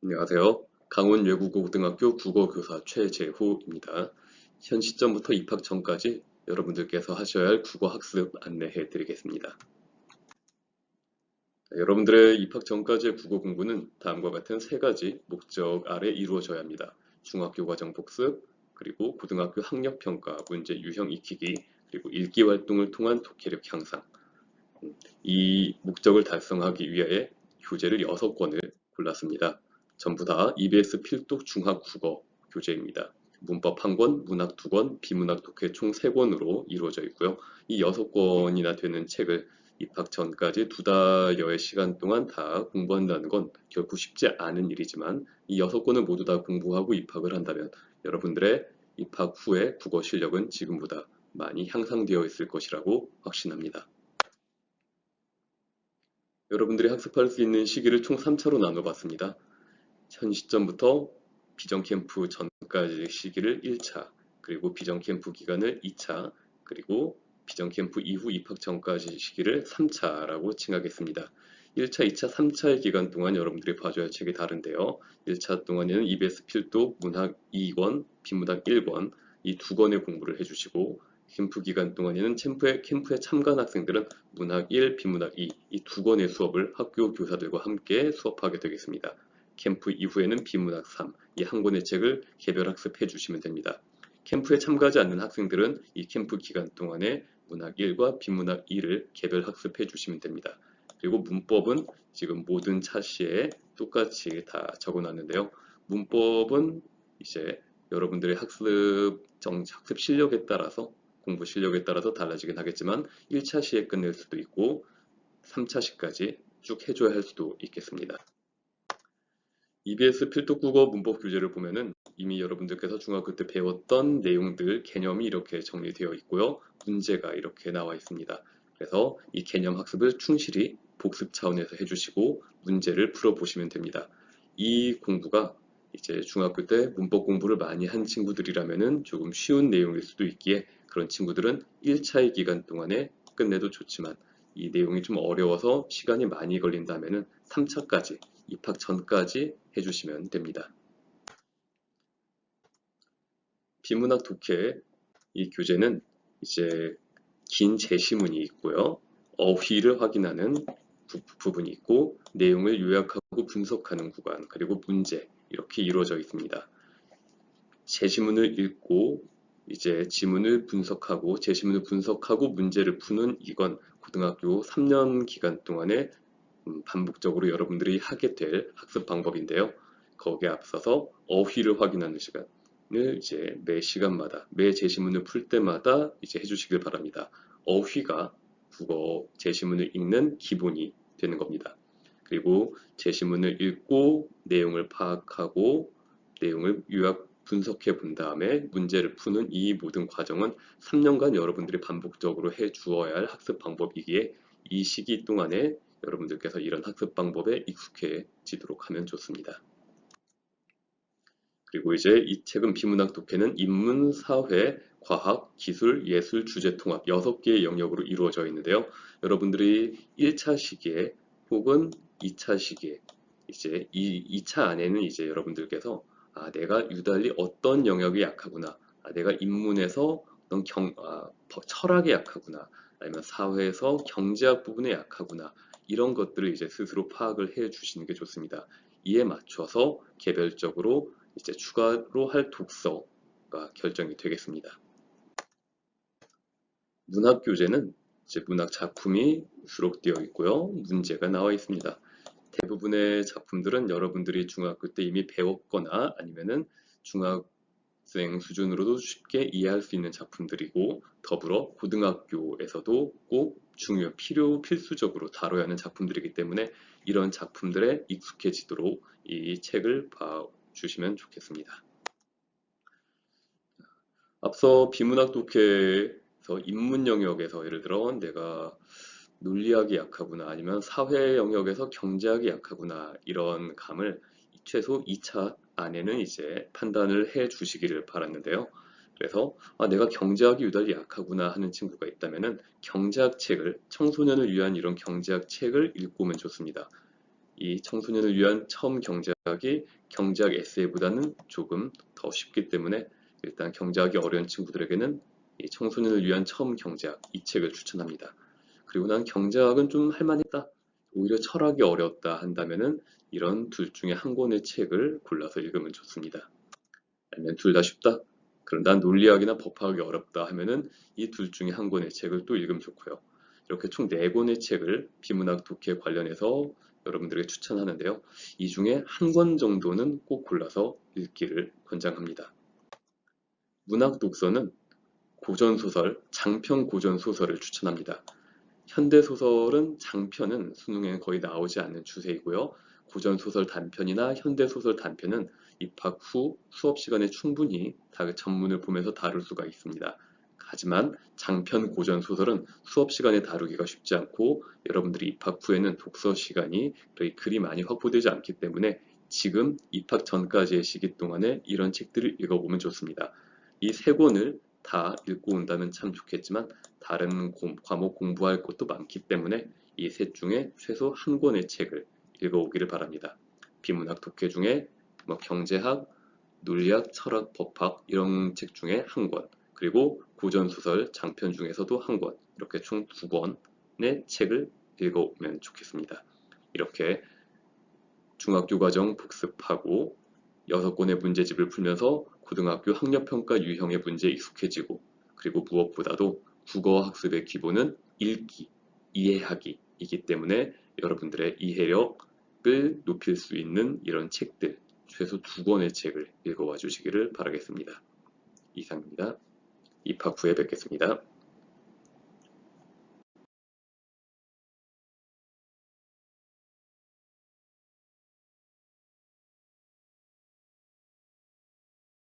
안녕하세요. 강원외국어고등학교 국어교사 최재호입니다. 현 시점부터 입학 전까지 여러분들께서 하셔야 할 국어 학습 안내해 드리겠습니다. 여러분들의 입학 전까지의 국어 공부는 다음과 같은 세 가지 목적 아래 이루어져야 합니다. 중학교 과정 복습, 그리고 고등학교 학력평가, 문제 유형 익히기, 그리고 읽기 활동을 통한 독해력 향상. 이 목적을 달성하기 위해 교재를 6권을 골랐습니다. 전부 다 EBS 필독 중학국어 교재입니다. 문법 1권, 문학 2권, 비문학 독해 총 3권으로 이루어져 있고요. 이 6권이나 되는 책을 입학 전까지 2달여의 시간 동안 다 공부한다는 건 결코 쉽지 않은 일이지만 이 6권을 모두 다 공부하고 입학을 한다면 여러분들의 입학 후의 국어 실력은 지금보다 많이 향상되어 있을 것이라고 확신합니다. 여러분들이 학습할 수 있는 시기를 총 3차로 나눠봤습니다. 현 시점부터 비정캠프 전까지 시기를 1차, 그리고 비정캠프 기간을 2차, 그리고 비정캠프 이후 입학 전까지 시기를 3차라고 칭하겠습니다. 1차, 2차, 3차의 기간 동안 여러분들이 봐줘야 할 책이 다른데요. 1차 동안에는 EBS 필독 문학 2권, 비문학 1권 이 2권의 공부를 해주시고 캠프 기간 동안에는 캠프에 참가한 학생들은 문학 1, 비문학 2, 이 2권의 수업을 학교 교사들과 함께 수업하게 되겠습니다. 캠프 이후에는 비문학 3, 이 한 권의 책을 개별 학습해 주시면 됩니다. 캠프에 참가하지 않는 학생들은 이 캠프 기간 동안에 문학 1과 비문학 2를 개별 학습해 주시면 됩니다. 그리고 문법은 지금 모든 차시에 똑같이 다 적어놨는데요. 문법은 이제 여러분들의 학습 실력에 따라서 공부 실력에 따라서 달라지긴 하겠지만 1차 시에 끝낼 수도 있고 3차 시까지 쭉 해줘야 할 수도 있겠습니다. EBS 필독국어 문법 교재를 보면은 이미 여러분들께서 중학교 때 배웠던 내용들, 개념이 이렇게 정리되어 있고요. 문제가 이렇게 나와 있습니다. 그래서 이 개념 학습을 충실히 복습 차원에서 해주시고 문제를 풀어보시면 됩니다. 이 공부가 이제 중학교 때 문법 공부를 많이 한 친구들이라면은 조금 쉬운 내용일 수도 있기에 그런 친구들은 1차의 기간 동안에 끝내도 좋지만 이 내용이 좀 어려워서 시간이 많이 걸린다면은 3차까지 입학 전까지 해주시면 됩니다. 비문학 독해 이 교재는 이제 긴 제시문이 있고요. 어휘를 확인하는 부분이 있고 내용을 요약하고 분석하는 구간 그리고 문제 이렇게 이루어져 있습니다. 제시문을 읽고 이제 지문을 분석하고 제시문을 분석하고 문제를 푸는 이건 고등학교 3년 기간 동안에 반복적으로 여러분들이 하게 될 학습 방법인데요. 거기에 앞서서 어휘를 확인하는 시간을 이제 매 시간마다 매 제시문을 풀 때마다 이제 해주시길 바랍니다. 어휘가 국어 제시문을 읽는 기본이 되는 겁니다. 그리고 제시문을 읽고 내용을 파악하고 내용을 요약 분석해 본 다음에 문제를 푸는 이 모든 과정은 3년간 여러분들이 반복적으로 해 주어야 할 학습 방법이기에 이 시기 동안에 여러분들께서 이런 학습 방법에 익숙해지도록 하면 좋습니다. 그리고 이제 이 책은 비문학 독해는 인문, 사회, 과학, 기술, 예술, 주제 통합 6개의 영역으로 이루어져 있는데요. 여러분들이 1차 시기에 혹은 2차 시기에 이제 이 2차 안에는 이제 여러분들께서 내가 유달리 어떤 영역이 약하구나. 내가 인문에서 어떤 철학에 약하구나. 아니면 사회에서 경제학 부분에 약하구나. 이런 것들을 이제 스스로 파악을 해 주시는 게 좋습니다. 이에 맞춰서 개별적으로 이제 추가로 할 독서가 결정이 되겠습니다. 문학 교재는 이제 문학 작품이 수록되어 있고요. 문제가 나와 있습니다. 대부분의 작품들은 여러분들이 중학교 때 이미 배웠거나 아니면은 중학생 수준으로도 쉽게 이해할 수 있는 작품들이고 더불어 고등학교에서도 꼭 필수적으로 다뤄야 하는 작품들이기 때문에 이런 작품들에 익숙해지도록 이 책을 봐주시면 좋겠습니다. 앞서 비문학 독해에서 인문 영역에서 예를 들어 내가 논리학이 약하구나 아니면 사회 영역에서 경제학이 약하구나 이런 감을 최소 2차 안에는 이제 판단을 해 주시기를 바랐는데요. 그래서 내가 경제학이 유달리 약하구나 하는 친구가 있다면은 경제학 책을 청소년을 위한 이런 경제학 책을 읽고 오면 좋습니다. 이 청소년을 위한 처음 경제학이 경제학 에세이보다는 조금 더 쉽기 때문에 일단 경제학이 어려운 친구들에게는 이 청소년을 위한 처음 경제학 이 책을 추천합니다. 그리고 난 경제학은 좀 할만했다. 오히려 철학이 어려웠다 한다면은 이런 둘 중에 한 권의 책을 골라서 읽으면 좋습니다. 아니면 둘 다 쉽다? 그럼 난 논리학이나 법학이 어렵다 하면은 이 둘 중에 한 권의 책을 또 읽으면 좋고요. 이렇게 총 네 권의 책을 비문학 독해 관련해서 여러분들에게 추천하는데요. 이 중에 한 권 정도는 꼭 골라서 읽기를 권장합니다. 문학 독서는 고전소설, 장편 고전소설을 추천합니다. 현대소설은 장편은 수능에 거의 나오지 않는 추세이고요. 고전소설 단편이나 현대소설 단편은 입학 후 수업 시간에 충분히 전문을 보면서 다룰 수가 있습니다. 하지만 장편 고전소설은 수업 시간에 다루기가 쉽지 않고 여러분들이 입학 후에는 독서 시간이 거의 그리 많이 확보되지 않기 때문에 지금 입학 전까지의 시기 동안에 이런 책들을 읽어보면 좋습니다. 이 세 권을 다 읽고 온다면 참 좋겠지만 다른 과목 공부할 것도 많기 때문에 이 셋 중에 최소 한 권의 책을 읽어오기를 바랍니다. 비문학 독해 중에 경제학, 논리학, 철학, 법학 이런 책 중에 한 권, 그리고 고전소설 장편 중에서도 한 권, 이렇게 총 두 권의 책을 읽어오면 좋겠습니다. 이렇게 중학교 과정 복습하고 6권의 문제집을 풀면서 고등학교 학력평가 유형의 문제에 익숙해지고 그리고 무엇보다도 국어 학습의 기본은 읽기, 이해하기이기 때문에 여러분들의 이해력을 높일 수 있는 이런 책들, 최소 2권의 책을 읽어와 주시기를 바라겠습니다. 이상입니다. 입학 후에 뵙겠습니다.